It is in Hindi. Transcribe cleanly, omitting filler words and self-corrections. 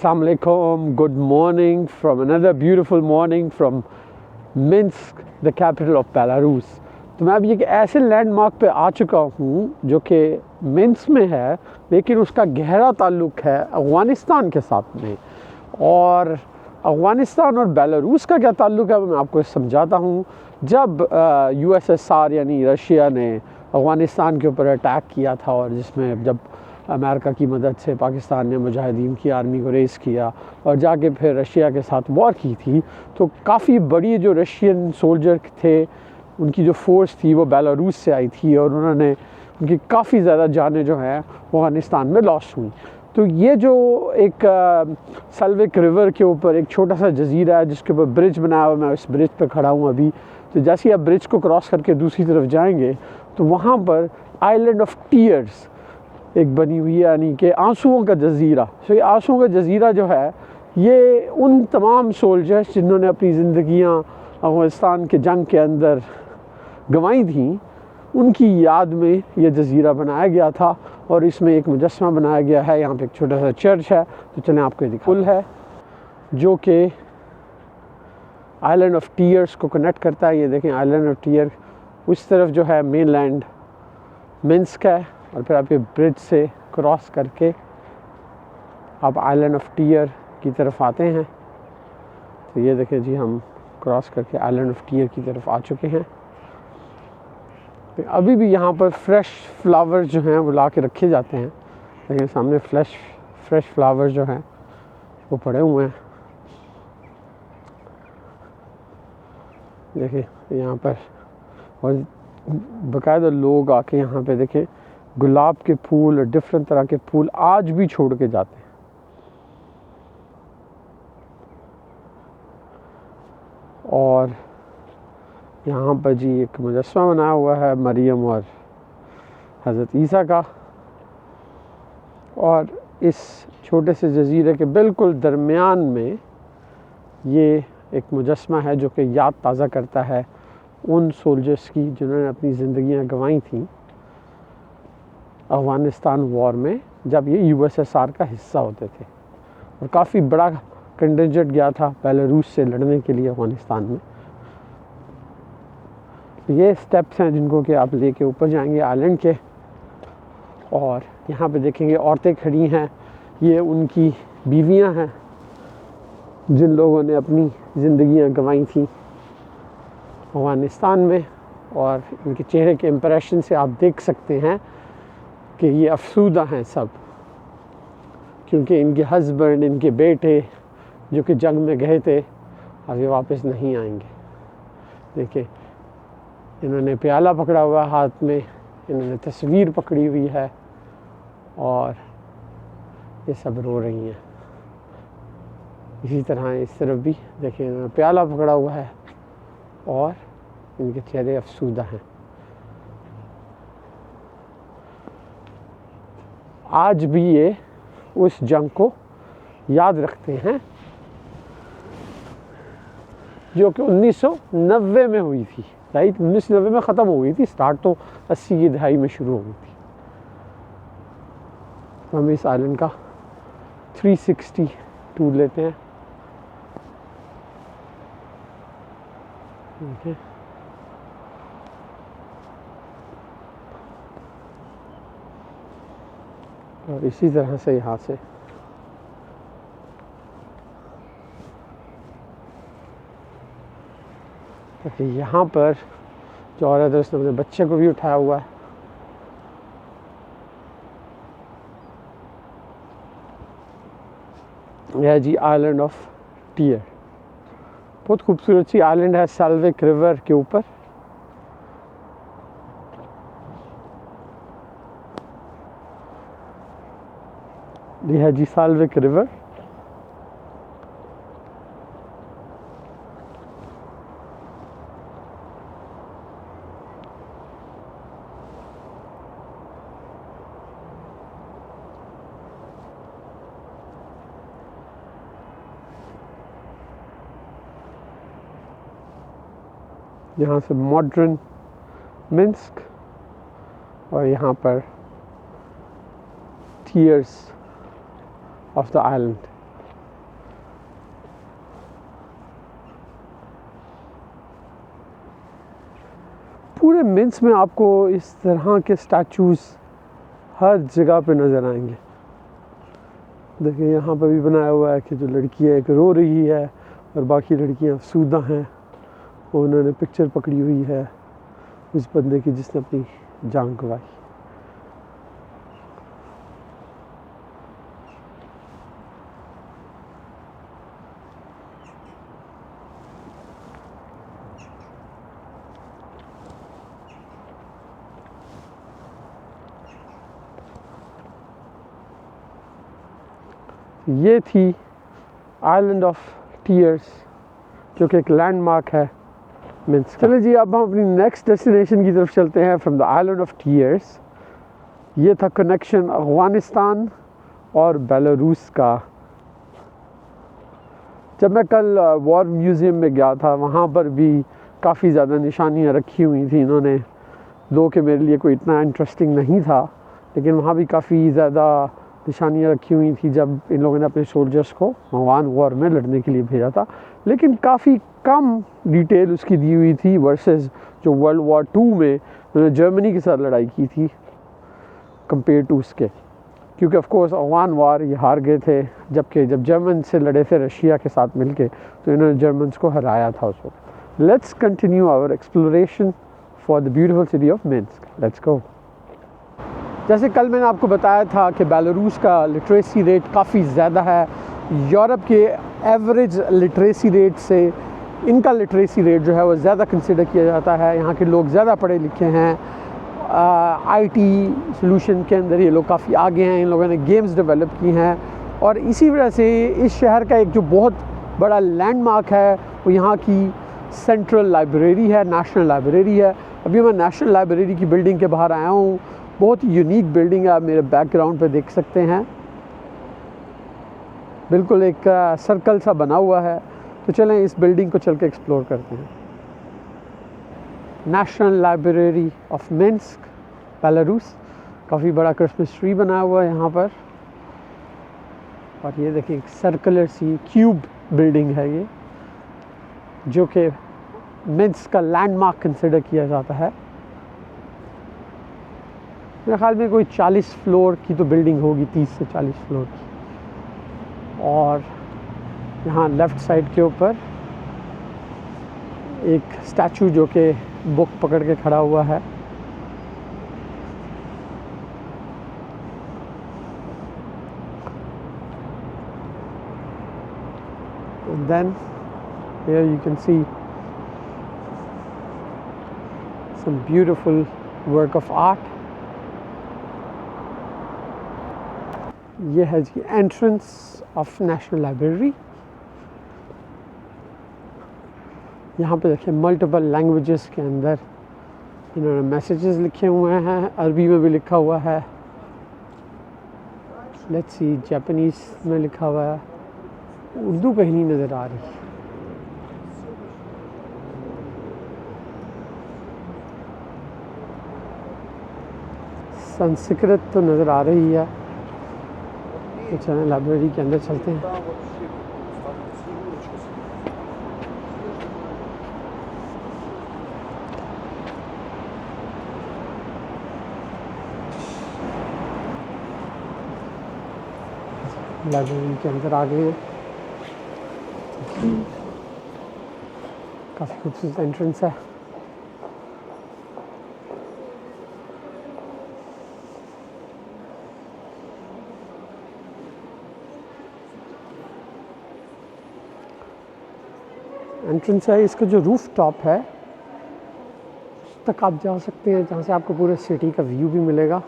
Assalamu alaikum, good morning from another beautiful morning from Minsk, the capital of Belarus। तो मैं अभी एक ऐसे लैंडमार्क पे आ चुका हूँ जो कि मिन्स्क में है, लेकिन उसका गहरा ताल्लुक़ है अफ़गानिस्तान के साथ में। और अफ़गानिस्तान और बेलारूस का क्या ताल्लुक़ है वो मैं आपको समझाता हूँ। जब USSR यानी रशिया ने अफ़गानिस्तान के ऊपर अटैक किया था और जिसमें जब अमेरिका की मदद से पाकिस्तान ने मुजाहिदीन की आर्मी को रेस किया और जाके फिर रशिया के साथ वॉर की थी, तो काफ़ी बड़ी जो रशियन सोल्जर थे उनकी जो फोर्स थी वो बेलारूस से आई थी और उन्होंने उनकी काफ़ी ज़्यादा जानें जो हैं अफ़गानिस्तान में लॉस हुई। तो ये जो एक सल्विक रिवर के ऊपर एक छोटा सा जजीरा है जिसके ऊपर ब्रिज बनाया हुआ, मैं इस ब्रिज पर खड़ा हूँ अभी। तो जैसे ही आप ब्रिज को क्रॉस करके दूसरी तरफ जाएंगे तो वहाँ पर आइलैंड ऑफ टीयर्स एक बनी हुई है, यानी कि आंसुओं का जजीरा। तो ये आंसुओं का जजीरा जो है ये उन तमाम सोल्जर्स जिन्होंने अपनी ज़िंदगियाँ अफ़गानिस्तान के जंग के अंदर गंवाई थी, उनकी याद में ये जजीरा बनाया गया था और इसमें एक मुजस्समा बनाया गया है। यहाँ पे एक छोटा सा चर्च है, तो चलें आपको ये पुल है जो कि आइलैंड ऑफ टीयर्स को कनेक्ट करता है। ये देखें आइलैंड ऑफ टीयर, उस तरफ जो है मेन लैंड मिन्स्क है और फिर आप ये ब्रिज से क्रॉस करके आप आइलैंड ऑफ टीयर की तरफ आते हैं। तो ये देखें जी, हम क्रॉस करके आइलैंड ऑफ टीयर की तरफ आ चुके हैं। तो अभी भी यहाँ पर फ्रेश फ्लावर्स जो हैं वो ला के रखे जाते हैं, लेकिन सामने फ्रेश फ्लावर्स जो हैं वो पड़े हुए हैं। देखिए यहाँ पर, और बाकायदा लोग आके यहाँ पे देखें गुलाब के फूल और डिफरेंट तरह के फूल आज भी छोड़ के जाते हैं। और यहाँ पर जी एक मुजस्समा बनाया हुआ है मरियम और हज़रत ईसा का। और इस छोटे से जजीरे के बिल्कुल दरमियान में ये एक मुजस्समा है जो कि याद ताज़ा करता है उन सोल्जर्स की जिन्होंने अपनी ज़िंदगियाँ गंवाई थी अफ़गानिस्तान वॉर में, जब ये USSR का हिस्सा होते थे। और काफ़ी बड़ा कंटिंजेंट गया था बेलारूस से लड़ने के लिए अफ़गानिस्तान में। तो ये स्टेप्स हैं जिनको कि आप लेके ऊपर जाएंगे आइलैंड के, और यहाँ पे देखेंगे औरतें खड़ी हैं, ये उनकी बीवियाँ हैं जिन लोगों ने अपनी ज़िंदगियाँ गंवाई थी अफ़गानिस्तान में। और इनके चेहरे के इम्प्रेशन से आप देख सकते हैं कि ये अफसूदा हैं सब, क्योंकि इनके हस्बैंड, इनके बेटे जो कि जंग में गए थे, अब ये वापस नहीं आएंगे। देखिए इन्होंने प्याला पकड़ा हुआ हाथ में, इन्होंने तस्वीर पकड़ी हुई है और ये सब रो रही हैं। इसी तरह इस तरफ भी देखिए इन्होंने प्याला पकड़ा हुआ है और इनके चेहरे अफसूदा हैं। आज भी ये उस जंग को याद रखते हैं जो कि 1990 में हुई थी। राइट, 1990 में ख़त्म हो गई थी, स्टार्ट तो 80 की दहाई में शुरू हो गई थी। हम इस आइलैंड का 360 टूर लेते हैं। देखिए और इसी तरह से यहाँ से यहाँ पर जो औरत है उसने अपने बच्चे को भी उठाया हुआ है। यह जी आइलैंड ऑफ टीयर, बहुत खूबसूरत सी आइलैंड है सल्विक रिवर के ऊपर। यह है जी सल्विक रिवर। यहाँ से मॉडर्न मिन्स्क और यहाँ पर टीयर्स ऑफ द आइलैंड। पूरे मिन्स में आपको इस तरह के स्टैचूज़ हर जगह पे नज़र आएंगे। देखिए यहाँ पर भी बनाया हुआ है कि जो लड़की है एक रो रही है और बाकी लड़कियाँ अफसूदा हैं, उन्होंने पिक्चर पकड़ी हुई है उस बंदे की जिसने अपनी जान गंवाई। ये थी आइलैंड ऑफ टीयर्स जो कि एक लैंडमार्क है मिन्स्क। चलिए जी, अब हम अपनी नेक्स्ट डेस्टिनेशन की तरफ चलते हैं from the island of tears. ये था कनेक्शन अफ़गानिस्तान और बेलारूस का। जब मैं कल वॉर म्यूज़ियम में गया था, वहाँ पर भी काफ़ी ज़्यादा निशानियाँ रखी हुई थी इन्होंने, दो कि मेरे लिए कोई इतना इंटरेस्टिंग नहीं था, लेकिन वहाँ भी काफ़ी ज़्यादा निशानियाँ रखी हुई थी जब इन लोगों ने अपने सोल्जर्स को अफ़गान वॉर में लड़ने के लिए भेजा था। लेकिन काफ़ी कम डिटेल उसकी दी हुई थी वर्सेस जो वर्ल्ड वॉर 2 में उन्होंने जर्मनी के साथ लड़ाई की थी कंपेयर टू उसके, क्योंकि ऑफ कोर्स अफ़गान वॉर ये हार गए थे, जबकि जब जर्मन से लड़े थे रशिया के साथ मिलके तो इन्होंने जर्मन्स को हराया था उस वक्त। Let's continue our exploration for the beautiful city of Minsk. Let's go. जैसे कल मैंने आपको बताया था कि बेलारूस का लिटरेसी रेट काफ़ी ज़्यादा है। यूरोप के एवरेज लिटरेसी रेट से इनका लिटरेसी रेट जो है वो ज़्यादा कंसिडर किया जाता है। यहाँ के लोग ज़्यादा पढ़े लिखे हैं, आईटी सॉल्यूशन के अंदर ये लोग काफ़ी आगे हैं, इन लोगों ने गेम्स डेवलप की हैं, और इसी वजह से इस शहर का एक जो बहुत बड़ा लैंडमार्क है वो यहाँ की सेंट्रल लाइब्रेरी है, नेशनल लाइब्रेरी है। अभी मैं नेशनल लाइब्रेरी की बिल्डिंग के बाहर आया हूँ। बहुत यूनिक बिल्डिंग है, आप मेरे बैकग्राउंड पे देख सकते हैं, बिल्कुल एक सर्कल सा बना हुआ है। तो चलें इस बिल्डिंग को चल के एक्सप्लोर करते हैं। National library of Minsk, Belarus. काफ़ी बड़ा क्रिसमस ट्री बना हुआ है यहाँ पर, और ये देखिए एक सर्कुलर सी क्यूब बिल्डिंग है ये, जो कि मिन्स्क का लैंडमार्क कंसिडर किया जाता है। मेरे ख्याल में कोई 40 फ्लोर की तो बिल्डिंग होगी, 30 से 40 फ्लोर की। और यहाँ लेफ़्ट साइड के ऊपर एक स्टैचू जो कि बुक पकड़ के खड़ा हुआ है। And then here you can see some beautiful work of art. ये है जी एंट्रेंस ऑफ नेशनल लाइब्रेरी। यहाँ पे देखिए मल्टीपल लैंग्वेजेस के अंदर इन्होंने मैसेजेस लिखे हुए हैं, अरबी में भी लिखा हुआ है, लेट्स सी जापानीज़ में लिखा हुआ है, उर्दू कहीं नहीं नज़र आ रही। संस्कृत तो नज़र आ रही है। तो चलें लाइब्रेरी के अंदर चलते हैं। लाइब्रेरी के अंदर आ गए हैं। काफ़ी खूबसूरत एंट्रेंस है। एंट्रेंस है, इसका जो रूफ टॉप है उस तक आप जा सकते हैं, जहाँ से आपको पूरे सिटी का व्यू भी मिलेगा।